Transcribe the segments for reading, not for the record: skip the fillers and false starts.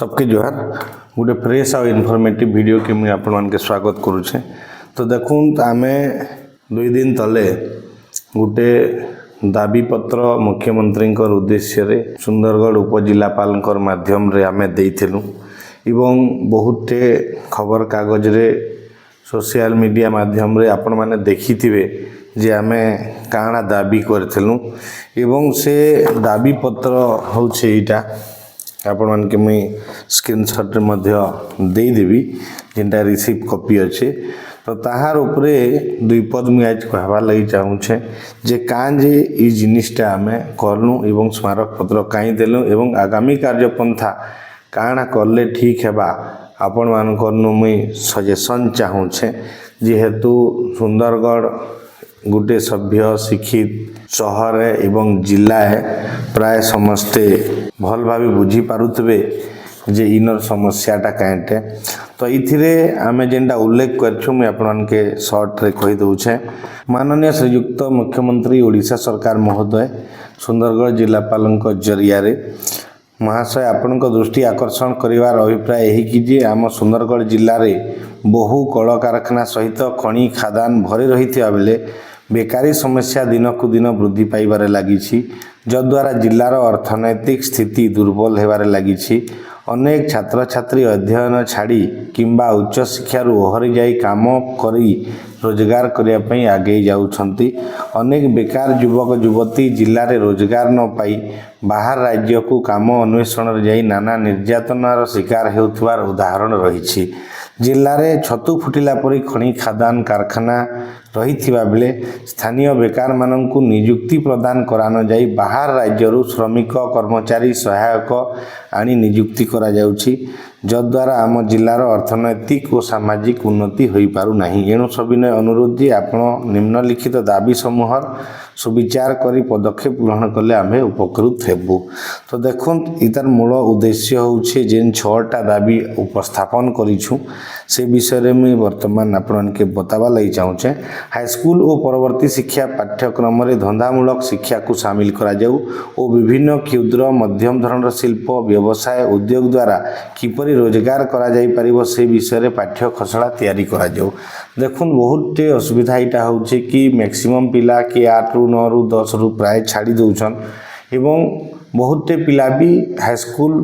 सबके जोहार गोटे फ्रेश और इनफॉर्मेटिव वीडियो के मुझे आपण मान के स्वागत करुचे। तो देखुन आमे 2 दिन तले गोटे दाबी पत्र मुख्यमंत्री उद्देश्य रे सुंदरगढ़ उपजिलापाल माध्यम रे आमे देइथिलु एवं बहुते खबर कागज रे सोशल मीडिया माध्यम रे आपण माने देखिथिबे जे आमे काना दाबी करथिलु एवं से दाबी पत्र होउछे इटा आपण मान के मुई स्क्रीनशॉट मध्य दे देबी जिनटा रिसीव कॉपी अच्छे। तो ताहार उपरे दुई पद मुई आज कहबा लगी चाहूछे जे कां जे ई जिनिसटा आमे करनु एवं स्मारक पत्र काई देलु एवं आगामी कार्यपंथा काना करले ठीक हेबा आपण मान करनु मुई सजेशन चाहूछे। जेहेतु सुंदरगढ़ गोटे सभ्य शिक्षित शहर एवं जिला है प्राय समस्ते भल भाव बुझी पारुथबे जे इनर समस्याटा काएटे। तो इथिरे आमे जेंडा उल्लेख करछु मैं आपन के शॉर्ट रे कहि दउछे। माननीय श्रीयुक्त मुख्यमंत्री ओडिशा सरकार महोदय सुंदरगढ़ जिलापालक जरिया रे महाशय आपण दृष्टि आकर्षण करिवार अभिप्राय यही कि जे आम सुंदरगढ़ जिले में बहु कल कारखाना सहित खनि खादान भरी रही बेले बेकारी समस्या दिन को दिन वृद्धि पाइबार लगी जद्वारा जिलार अर्थनैतिक स्थिति दुर्बल होबार लगी। अनेक छात्र छात्री अध्ययन छाड़ी किंबा उच्च शिक्षार ओहरी जाई काम करी रोजगार करने आगे जाउछंती। अनेक बेकार युवक युवती जिले में रोजगार न पाई बाहर राज्य को काम अन्वेषण जाई नाना निर्यातनार शिकार होउथबार उदाहरण रही। जिले में छतु फुटिला परी खनि खादान कारखाना रही बेले स्थानीय बेकार माननकु नियुक्ति प्रदान करान जाई बाहर राज्यरू श्रमिक कर्मचारी सहायक आनी नियुक्ति करा जाउछि जद्वारा आम जिलार अर्थनैतिक और सामाजिक उन्नति हो पारु नाही। एणु सविनय अनुरोध जे आपण निम्नलिखित दाबी समूहर सुविचार करी पदक्षेप ग्रहण कले आमे उपकृत हेबु। तो देखुन इतार मूल उद्देश्य होउछे जेन 6टा दाबी उपस्थापन करिछु से विषय रे मैं वर्तमान आपण के बतावा लई चाहूछे। हाईस्कूल और परवर्ती शिक्षा पाठ्यक्रम रे धंदामूलक शिक्षा को शामिल करा जाऊ और विभिन्न क्षुद्र मध्यम धरणर शिल्प व्यवसाय उद्योग द्वारा किपरि रोजगार करा जाई परिबो से विषय रे पाठ्य खसड़ा तैयारी करा जाऊ। देखुन बहुत असुविधा इटा होउछे कि मैक्सिमम पिला के 8 रु 9 रु 10 रु प्राय छाड़ी दउछन एवं बहुत पिला भी हाईस्कूल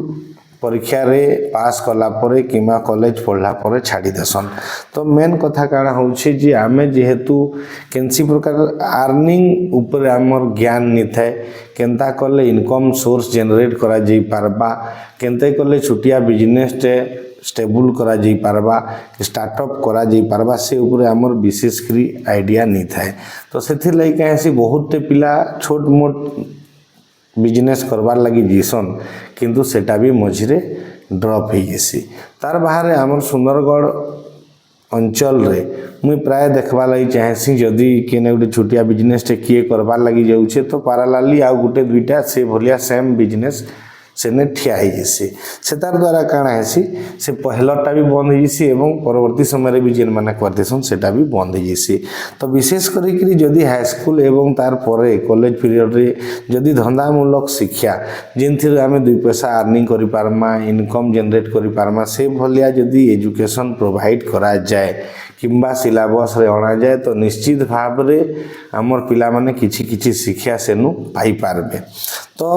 परीक्षा रे पास कला परे किमा कॉलेज पढ़ला परे छाड़ी देसन। तो मेन कथा काना होउछे जे आमे जेहेतु केनसी प्रकार अर्निंग ऊपर हमर ज्ञान नि थाए केनता करले इनकम सोर्स जनरेट करा जाई पारबा केनते करले छुटिया बिजनेस टे स्टेबल करा जाई पारबा स्टार्टअप करा जाई पारबा से ऊपर हमर विशेष करी आइडिया नि थाए। तो सेथि लई कैसी बहुत पिला छोट मोट बिजनेस करबार लगी जीसन किंतु सेटा भी मझिरे ड्रॉप हो जैसी। तार बाहर आमर सुंदरगढ़ अंचल रे मुई प्राय देखबा लगी चाहेसी जदि केने गोटे छोटिया बिजनेस टे किए करबार लगी जाउछे तो पारालाली आ गोटे दुईटा से भलिया सेम बिजनेस सेने ठिया हो जैसी से तार द्वारा काना हेसी से पहलटा भी बंद हो जैसी एवं परवर्ती समय भी जेन माने करतेसन सेटा भी बंद हो जैसी। तो विशेष करी जदि हाईस्कूल एवं तार परे कॉलेज पीरियड रे जदि धंदामूलक शिक्षा जिनथि आमे 2 पैसा अर्निंग करि पारमा इनकम जनरेट करि पारमा से भलिया जदि एजुकेशन प्रोवाइड करा जाए किंबा सिलेबस रे अणा जाए तो निश्चित भाव रे हमर पिला माने किछि किछि शिक्षा सेनु पाई पारबे। तो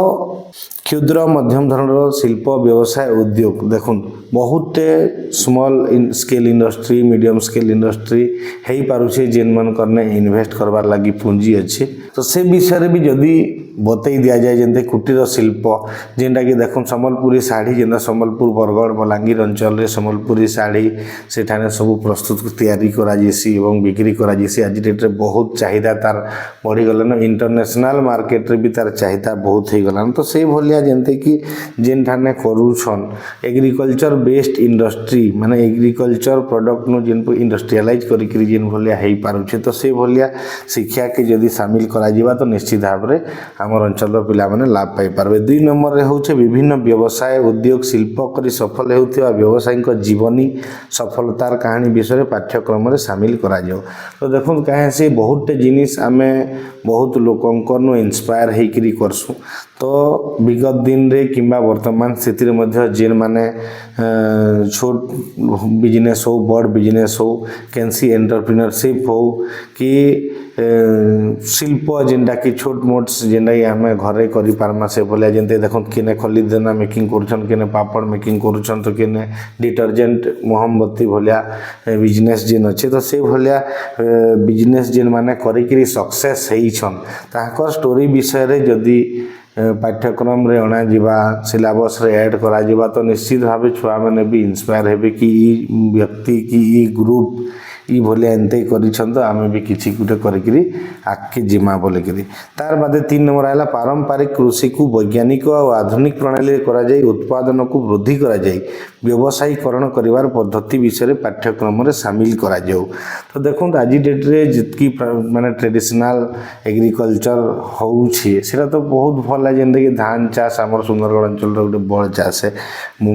क्षुद्र मध्यम धरणर शिल्प व्यवसाय उद्योग देखुन बहुत small scale industry medium scale industry है पारुछे जेन मन करने इन्वेस्ट करबार लगी पूंजी अच्छे। तो से विषय भी जदि बतई दिया जाए जंते कुटीर शिल्प जेनटा कि देखुन संबलपुरी साड़ी जेनता संबलपुर बरगढ़ बलांगीर अंचल रे संबलपुरी साड़ी सेठाने सब प्रस्तुत तैयारी करा जेसी एवं बिक्री करा जेसी। आज डेट रे बहुत चाहिदा तार बढ़ी गलन इंटरनेशनल मार्केट रे भी तार चाहिदा बहुत ही गलन। तो से भलिया जंते कि जेन ठाने करूछन एग्रीकल्चर बेस्ड इंडस्ट्री माने एग्रीकल्चर प्रोडक्ट नु जेन इंडस्ट्रियलाइज करी करी जेन भलिया हेई पारुछे तो से भलिया शिक्षा के जदि शामिल करा जीवा तो निश्चित भाव रे हमर अंचल पिला माने लाभ पाई पारबे। 2 नंबर रे होचे विभिन्न व्यवसाय उद्योग शिल्प करी सफल हेउथिबा व्यवसायिक जीवनी सफलतार कहानी विषय पाठ्यक्रम रे शामिल करा जाओ। तो देखुन कहे से बहुत जिनिस आमे बहुत लोकंकर नु इंस्पायर हेकरी करसु। तो विगत दिन रे किंबा वर्तमान स्थिति रे मध्य जेन माने छोट बिजनेस हो बड़ बिजनेस हो कैंसी एंटरप्रेन्योरशिप हो कि शिल्प जेनटा कि छोट मोट जेनटा कि आम घरे करि पारमा से भलिया जेनते देखो किने खलीदेना मेकिंग करूछन किने पापड़ मेकिंग करूछन तो किने डिटर्जेंट मोहम्बती भलिया बिजनेस जेन अच्छे तो से भलिया बिजनेस जेन माने करिकरी सक्सेस हेइछन ताकर स्टोरी विषय रे जदि पाठ्यक्रम रे अणा जिबा सिलेबस रे ऐड करा जिबा तो निश्चित भाव छुआ मैंने भी इंस्पायर हेबे कि ई व्यक्ति कि ई ग्रुप ई भलिया एंते करिछन तो आमे भी किछि गुटे करिकरी आके जिमा बोलिकरी तार बादे 3 नंबर आला पारंपरिक कृषि को वैज्ञानिक और आधुनिक प्रणाली करा जाय उत्पादन को वृद्धि करा जाय व्यवसायीकरण करिवार पद्धति विषय रे पाठ्यक्रम रे शामिल करा जाऊ तो देखो आज डेट रे जितकी माने ट्रेडिशनल एग्रीकल्चर होउछि सेटा तो बहुत भल है जेंते कि धान चाष हमर सुंदरगढ़ अंचल रे गुटे बड़ चाष है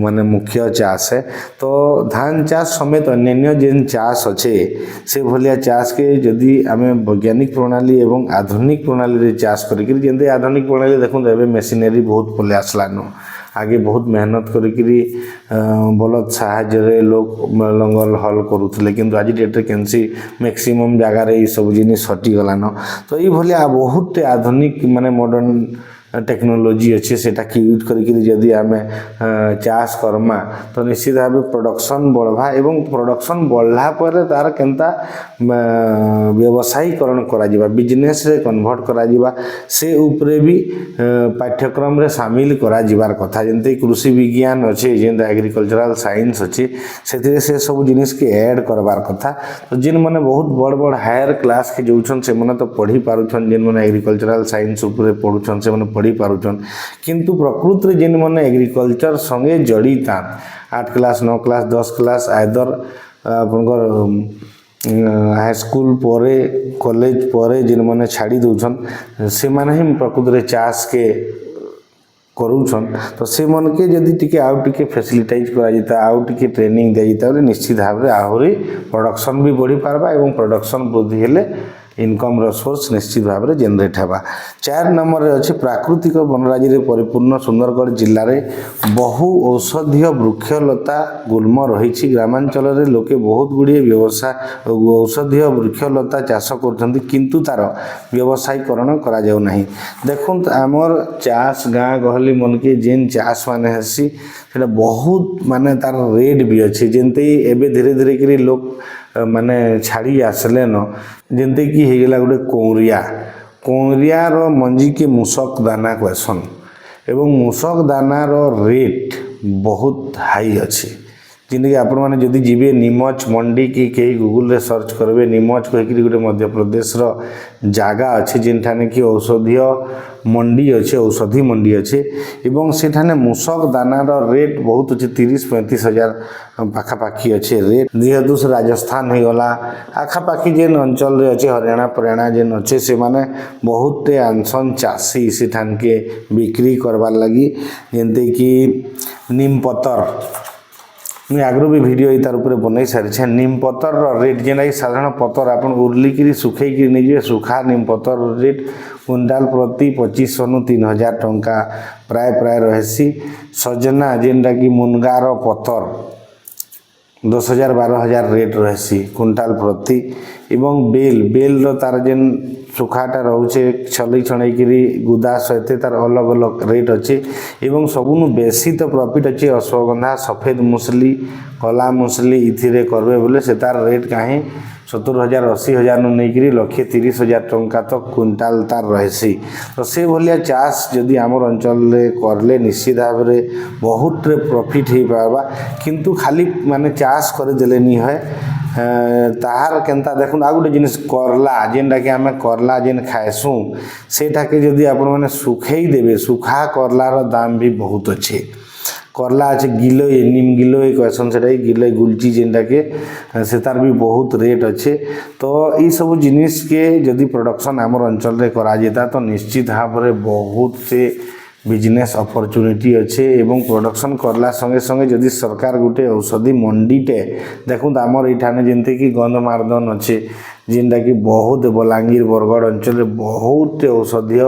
माने मुख्य चाष है तो धान चाष समेत अन्य जेन चाष अच्छे से भलिया चाष के जदि आमे वैज्ञानिक प्रणाली एवं आधुनिक प्रणाली रे चाष करिकरी जेंते आधुनिक प्रणाली देखो एबे मशीनरी बहुत पले आसलानो आगे बहुत मेहनत करिकरी बलद साहाय्य लोग लंगल हल करूथले किंतु आज डेट रे केनसी मैक्सिमम जगह रे ई सब जिनिस हटी गलानो तो ई भलिया बहुत आधुनिक माने मॉडर्न टेक्नोलॉजी अच्छे सेटा कि यूज करिकरी जदि आमे चाष करमा तो निश्चित भाव प्रोडक्शन बढ़वा एवं प्रोडक्शन बढ़ला पर तार केनता व्यवसायीकरण करा जिबा बिजनेस रे कन्वर्ट करा जिबा से ऊपरे भी पाठ्यक्रम रे शामिल करा जिबार कथा जेंते कृषि विज्ञान अच्छे जेंता एग्रीकल्चरल साइंस अच्छे से सब जिनिस के ऐड करबार कथा तो जिन माने बहुत बड़ बड़ हायर क्लास के जोछन से माने तो पढ़ी पारुछन जिन माने एग्रीकल्चरल साइंस ऊपरे पढुछन से माने पढ़ी पारुछन किंतु प्रकृति रे जिन माने एग्रीकल्चर संगे जड़िता 8 क्लास 9 क्लास 10 क्लास आइदर आपनकर हाई स्कूल परे कॉलेज परे जिन माने छाड़ी दउछन से माने ही प्रकृति रे चाष के करूछन तो से मन के जदि टिके आउ टिके फैसिलिटाइज करा जिता आउ टिके ट्रेनिंग दे जिता बोले निश्चित भाव रे आहुरी प्रोडक्शन भी बढ़ी पारबा एवं प्रोडक्शन वृद्धि हेले इनकम रो सोर्स निश्चित भाव रे जनरेट हेबा 4 नंबर रे अछि प्राकृतिक वनराजी रे परिपूर्ण सुंदरगढ़ जिल्ला रे बहु औषधीय वृक्षलता गुल्म रहिछि ग्रामांचल रे लोके बहुत गुडी व्यवसाय औषधीय वृक्षलता चाष करछन्ति किंतु तार व्यवसायीकरण करा जाउ नाही देखुन हमर चाष गाँ गहली मन के जेन चाष माने हसी सेटा बहुत माने तार रेट भी अछि जेंते एबे धीरे धीरे करी लोग माने छाड़ी आसले न जेंते कि हे गेला गुटे कौरिया रो मंजी के मूसक दाना कहसन एवं मूसक दाना रो रेट बहुत हाई अछि जिनके आपण माने जदि जीवे नीमच मंडी की कई गूगल रे सर्च करबे नीमच कहि गोटे मध्य प्रदेश रो जागा अछि जिनठाने कि औषधीय मंडी अच्छे औषधि मंडी अच्छे एवं सेठाने मूसक दाना रो रेट बहुत अच्छे 30-35 हजार पाखापाखी अच्छे रेट जेहेतु से राजस्थान हो गला आखापाखी जेन अंचल रे अच्छे हरियाणा परियाणा जेन अच्छे से माने बहुत आंसन चाषी सेठान के बिक्री करबार लगी जेंते कि नीम पतर मुझे आगु भी वीडियो तार ऊपर बनई सारी नीम पतर रेट जेना साधारण पतर आप उर्लिकी सुखैकी नहीं सुखा नीम पतर रेट क्विंटाल प्रति 2500 नु 3000 टंका प्राय प्राय रही सजना जेनटा कि मुनगार पतर 10,000-12,000 रेट रही क्विंटाल प्रति एवं बेल तार जेन सुखाटा रोचे छलई छणईकरी गुदा सहित तार अलग अलग रेट अच्छे एवं सबुनु बेसी तो प्रॉफिट अच्छे अश्वगंधा सफेद मुसली कला मुसली इथिरे करबे बोले से तार रेट कहीं 70,000-80,000 नु नहीं 1,30,000 टंका तो क्विंटाल तार रही तो से भलिया चाष जदि आमर अंचल करले निश्चित भाव में बहुत प्रॉफिट हो पारबा किंतु खाली माने चाष कर देले नहीं है ताहार केनता देखुन आ गोटे जिनिस करला जेनटा कि आमे करला जेन खाएसु सेटा के जदि आपण माने सुखई देबे सुखा करलार दाम भी बहुत अच्छे करला अच्छे गिलोय निम गिलोय कहसन सेटा गिलोय गुलची जेनटा के से तार भी बहुत रेट अच्छे तो ई सब जिनिस के जदि प्रोडक्शन आमर अंचल रे करा जेता तो निश्चित भाव में बहुत से बिजनेस अपॉर्चुनिटी अच्छे एवं प्रोडक्शन करला संगे संगे जदि सरकार गोटे औषधि मंडीटे देखुन आमर ये जमती कि गंधमार्दन अच्छे जेनटा कि बहुत बलांगीर बरगढ़ अंचल बहुत औषधीय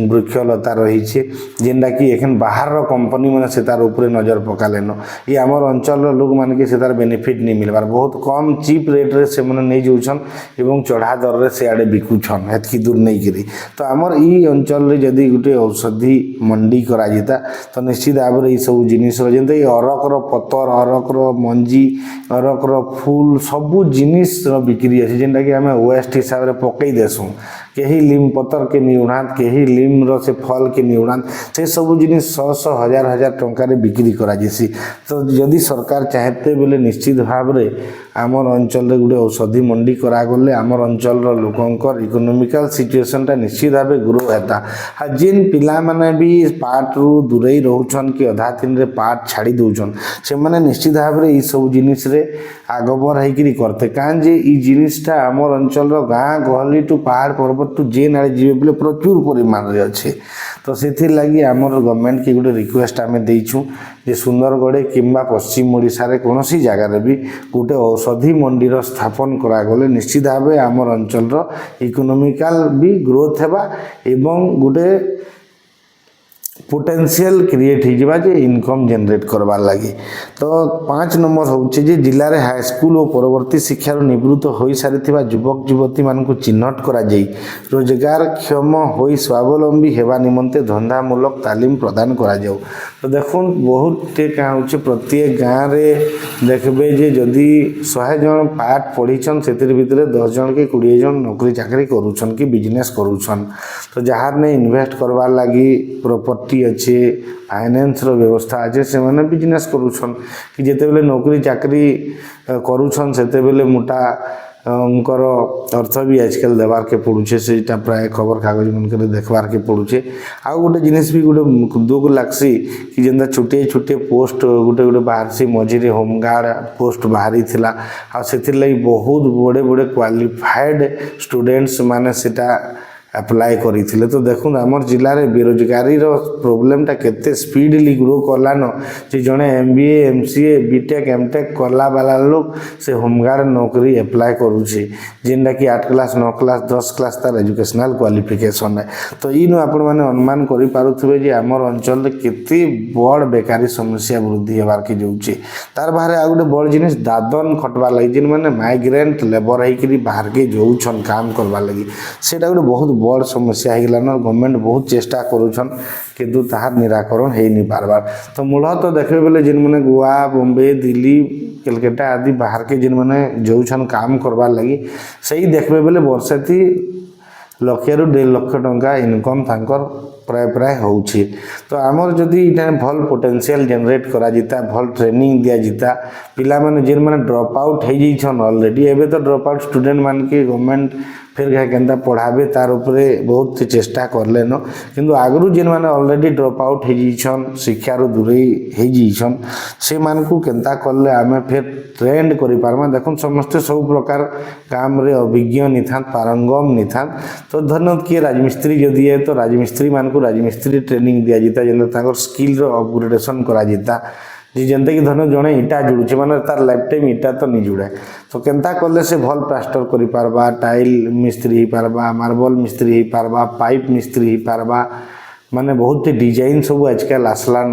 वृक्षलता रही जेनटा कि एखन बाहर कंपनी मैंने से तार ऊपर नजर पकालेन ये आमर अंचल लोक मान के तार बेनिफिट नहीं मिलबार बहुत कम चीप रेट्रे से नहीं जाऊन एवं चढ़ा दर से आड़े बिकुछन हेतकी दूर नहीं करी तो आमर ई अंचल जदि गोटे औषधि मंडी कराजिता तो निश्चित भाव में सब जिनिस जमी अरकर पतर अरकर मंजी अरकर फूल सबू जिनिस बिक्री अच्छे जेनटा कि आम वेस्ट हिसाब से पकई देसुँ कहीं लीम पतर के निउना कहीं लीम रो से फल के निउना से सब जिनिस 100 हजार हजार टंकार बिक्री करासी तो जदि सरकार चाहते बोले निश्चित भाव में आमर अंचल गोटे औषधि मंडी करागले आमर अंचल लोकंर इकोनोमिकल सिचुएशनटा निश्चित भाव ग्रो होता हाँ जेन पिला माने भी पार्ट रु दूरे रोचन कि अधा दिन रे पार्ट छाड़ी दौन से मैंने निश्चित भाव में सब जिनिस आगबर होकर करते कहाँ जे ई जिनिसटा आमर अंचल गाँ गहली टू पहाड़ पर्वत टू जेन आड़े जी बोले प्रचुर परिमाण में अच्छे तो से लगी आमर गवर्नमेंट की गोटे रिक्वेस्ट आम देचु जे सुंदरगढ़ किंबा पश्चिम ओडिशा रे कौन सी जगार भी गोटे औषधि मंडीर स्थापन करागले निश्चित भाव आमर अंचल इकोनोमिकल भी ग्रोथ हेबा एवं गोटे पोटेंशियल क्रिएट हो इनकम जनरेट करवार लगी तो 5 नंबर होचे जे जिले में हाईस्कल और परवर्ती शिक्षार निवृत्त हो सारी युवक युवती मानक चिन्हट करा जाई रोजगार क्षम हो स्वावलंबी हेबा निमंते धंदामूलक तालीम प्रदान करा जाऊ तो देखो बहुत क्या हो प्रत्येक गाँव में देखबे जे जदि 100 जन पाठ पढ़ीछन से भितर 10 जन के 20 जन नौकरी चाकरी करूछन कि बिजनेस करूछन तो जहाँ ने इन्वेस्ट करवार लगी प्रॉपर्टी अच्छे फाइनेंस व्यवस्था अच्छे से मैंने बिजनेस करूछन कि जिते बेले नौकरी चाकरी करूछन सेते बेले मोटा उनकर अर्थ भी आजकल देवार के पड़ुचे से प्राय खबर कागज मन देखबार के पड़ुचे आ गोटे जिनिस भी गोटे दुख लगसी कि जेनता छोटे छोटे पोस्ट गोटे गोटे बाहर से मझे होमगार्ड पोस्ट बाहरी थिला आ से लगी बहुत बड़े बड़े क्वालिफाइड स्टूडेंट्स माने सेटा अप्लाई करी तो देखो आमर जिले में बेरोजगारी प्रोब्लेमटा केते स्पीडली ग्रो कलान जे जड़े MBA MCA BTech MTech कला वाला लोग से होमगार्ड नौकरी अप्लाई करुचे जेनटा कि 8 क्लास 9 क्लास 10 क्लास तार एजुकेशनल क्वालिफिकेशन है तो इन आपण मैंने अनुमान करें जे आमर अंचल केते बड़ बेकारी समस्या वृद्धि होबार के जाऊँचे तार बाहर आ गए बड़ जिनिस दादन खटवार लगी जिन मैंने माइग्रेंट लेबर होकर बाहर के जाऊन काम करवार लगी से बहुत बड़ समस्या हो गलान गवर्नमेंट बहुत चेष्टा करुछन किंतु ताहार निराकरण हो नहीं पारबार तो मूलतः देखे बोले जिन मैंने गोवा बॉम्बे दिल्ली कलकत्ता आदि बाहर के जिन मैंने जाऊन काम करवार लगी सही देखबे बोले वर्षाती 1 लाख रु 1.5 लाख टंका इनकम तांकर प्राय प्राय होउछि तो आमर जदि इटा भल पोटेंशियल जनरेट करा जिता भल ट्रेनिंग दिया जिता पिला माने जिन माने ड्रॉप आउट हो जाइछन ऑलरेडी एबे तो ड्रॉप आउट स्टूडेंट मान के गवर्नमेंट फिर केनता पढ़ाबे तार उपरे बहुत चेष्टा करलेन किंतु आगरू जिन माने ऑलरेडी ड्रॉप आउट हो जाइछन शिक्षार दूरे हो जाइछन से मानकू केनता करले आमे फिर ट्रेंड करि पारमा देखुन समस्त सब प्रकार काम रे अभिज्ञ निथान पारंगम निथान तो धन्यवाद किए राजमिस्त्री जदि है तो राजमिस्त्री मानकू राजमिस्त्री ट्रेनिंग दिया जिता जेन ताकर स्किल रो अपग्रेडेशन करा जिता जी जनता कि धन जड़े इटा जुड़ुचे माने तार लाइफ टाइम इटा तो नहीं जुड़े तो केनता कले से भल प्लास्टर करि पारबा टाइल मिस्त्री हो पारबा मार्बल मिस्त्री हो पारबा पाइप मिस्त्री हो पारबा माने बहुत डिजाइन सब आजकल आसलान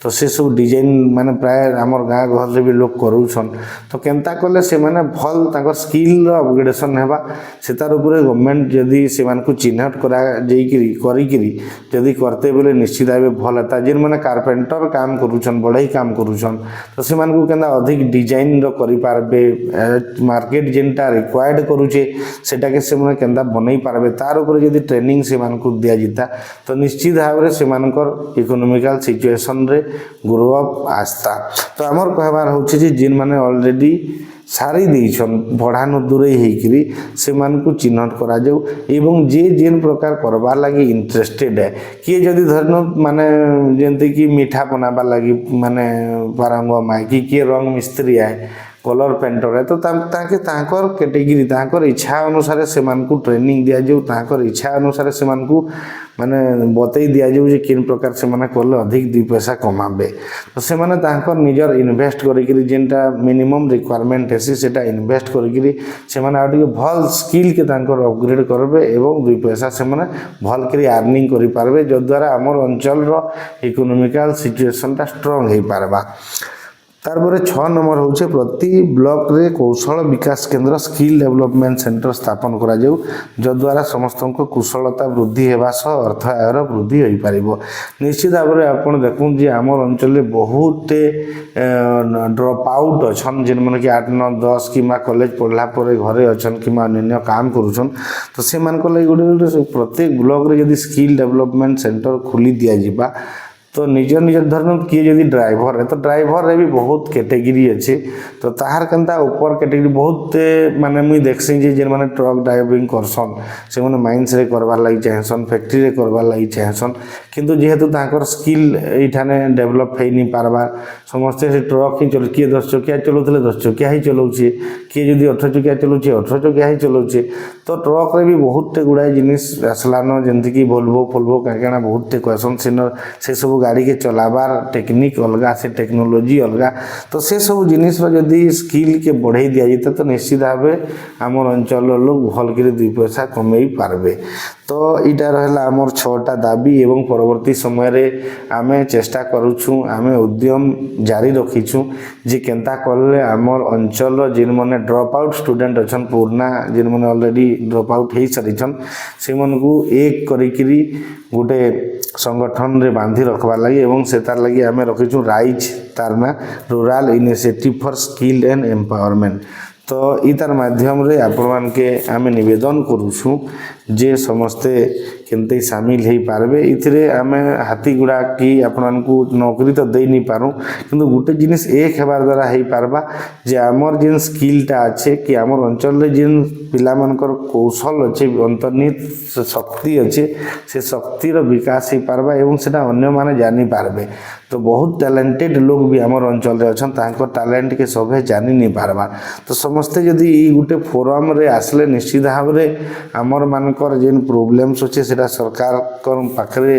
तो से सब डिजाइन माने प्राय आमर गाँ गहल भी लोग करूछन तो केनता कले से माने भल ताकर स्किल अपग्रेडेशन हेबा से तार ऊपर गवर्नमेंट जदि से मानकू चिन्हट करा जाइकिरी करिकिरी जदि करते बोले निश्चित भाव भल हेता जिन माने कारपेंटर काम करूछन बढ़ई काम करूछन तो से मानकू केनता अधिक डिजाइन रो करि पारबे मार्केट जेनटा रिक्वायर्ड करूचे सेटा के से माने केनता बनई पारबे तार ऊपर जदि ट्रेनिंग से मानकू दिया जिता तो निश्चित भाव में से इकोनोमिकल सिचुएशन रे ग्रो अप आस्था तो आमर कहबार होछि जे जिन माने ऑलरेडी सारी देछन बढ़ानो दूरे हेकरी से मानकू चिन्हट करा जाऊ एवं जे जेन प्रकार करबार लगी इंटरेस्टेड है किए जदि धरनो माने जेंते कि मीठा बनाबार लगी माने पारंगम है कि किए रंग मिस्त्री है कलर पेंटर है तो ताके ताकर कैटेगरी ताकर इच्छा अनुसार से मानकु ट्रेनिंग दिया जाऊ ताकर इच्छा अनुसार से मानकु माने बतई दिया जाऊ जे किन प्रकार से माने कले अधिक 2 पैसा कमाबे तो से माने ताकर निजर इन्वेस्ट करिकरी जेनटा मिनिमम रिक्वायरमेंट हेसी सेटा इन्वेस्ट करिकरी से माने आ ଟିକେ भल स्किल के ताकर अपग्रेड करबे एवं 2 पैसा से माने भल करी अर्निंग करि पारबे जो द्वारा हमर अंचल रो इकोनॉमिकल सिचुएशन ता स्ट्रांग हे पारबा तारपर 6 नंबर होचे प्रति ब्लॉक रे कौशल विकास केंद्र स्किल डेवलपमेंट सेंटर स्थापन करा जाऊ जो द्वारा समस्त को कुशलता वृद्धि हेबा सह अर्थ आयर वृद्धि होई पारिबो निश्चित भाव में आपण देखुन जे हमर अंचल बहुत ड्रॉप आउट अछन जिन मन कि 8 9 10 किमा कॉलेज पढ़ला परे घरे अछन किमा अन्य काम करूछन तो से मान को लागि गोटे प्रत्येक ब्लॉक रे यदि स्किल डेवलपमेंट सेंटर खुली दिया जिबा तो निजर निजर धरन किए जदि ड्राइवर है तो ड्राइवर रे भी बहुत कैटेगरी अच्छे तो ताहार कंता ऊपर कैटेगरी बहुत माने मुई देखसी जे जेन माने ट्रक ड्राइविंग करसन से माने माइंस रे करबार लागि चाहसन फैक्ट्री रे करबार लागि चाहसन किंतु जेहेतु ताकर स्किल एठाने डेवलप हे नि पारबार समस्त से ट्रक ही चल किए 10 चकिया चलौथले 10 चकिया ही चलौछि किए जदि 18 चकिया चलौछि 18 चकिया ही चलौछि तो ट्रक रे भी बहुत गुडा जिनिस आसलानो जेंति कि वोल्वो काकाना बहुत क्वेश्चन से सब गाड़ी के चलाबार टेक्निक अलगा से टेक्नोलॉजी अलगा तो से सब जिनिस जदि स्किल के बढ़ाई दिया जाता तो निश्चित भाव आम अंचल लोग भल कर 2 पैसा कमई पारबे तो इटा रहला आमर 6टा दाबी एवं परवर्ती समय रे आमे चेष्टा करूछु आमे उद्यम जारी रखीछु जे केंता करले आमर अंचल जिन माने ड्रॉप आउट स्टूडेंट अछन पूर्णा जिन माने ऑलरेडी ड्रॉप आउट हे सरिछन से मन को एक करिकरी गोटे संगठन रे बांधी रखबा लागि एवं से तार लागि आमे रखीछु राइज तारना rural initiative for skill and empowerment तो इतार माध्यम रे आपण मान के आमे निवेदन करूछु जे समस्ते केनते शामिल हे पारबे इथिरे आमे हाथी गुडा की आपण को नौकरी तो दे नहीं पारू किंतु गोटे जिनिस एक हेबार द्वारा हे पारबा जे हमर जिन स्किलटा अच्छे कि हमर अंचल रे जिन पिला मानकर कौशल अच्छे अंतर्निहित शक्ति अच्छे से शक्तिर विकास हे पारबा एवं सेटा अन्य माने जानि पारबे तो बहुत टैलेंटेड लोग भी हमर अंचल रे अछन तांको टैलेंट के सभे जानि नहीं पारबा तो समस्ते जदि ई गोटे फोरम रे आसले निश्चित भाव रे हमर मानकर जेन प्रॉब्लम्स अच्छे सेटा सरकार कर पाखरे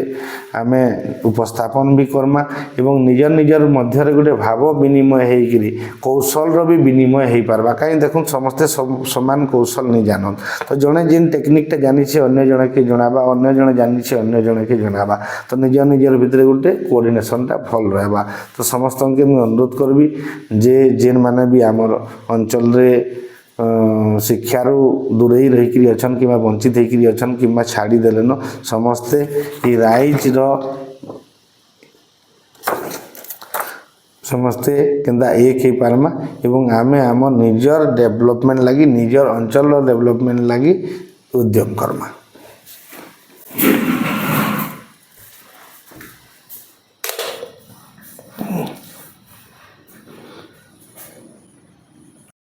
आमे उपस्थापन भी करमा एवं निजर निजर मध्य रे गोटे भाव विनिमय हेकरी कौशल रो भी विनिमय हे पारबा काई देखुन समस्ते समान कौशल नहीं जानन तो जने जिन टेक्निक टा जानि छे अन्य जने के जणाबा अन्य जने जानि छे अन्य जने के जणाबा तो निजर निजर भितरे गोटे कोऑर्डिनेशन टा भल रहबा तो समस्त के मैं अनुरोध करबी जे जेन माने भी हमर अंचल रे शिक्षारू दूरे रही अछन कि वंचित होकर अछन कि छाड़ी देलेन समस्ते ई राइज रो समस्ते केंदा एक ही पारमा एवं आमे आम निजर डेवलपमेंट लगी निजर अंचल डेवलपमेंट लगी उद्यम करमा।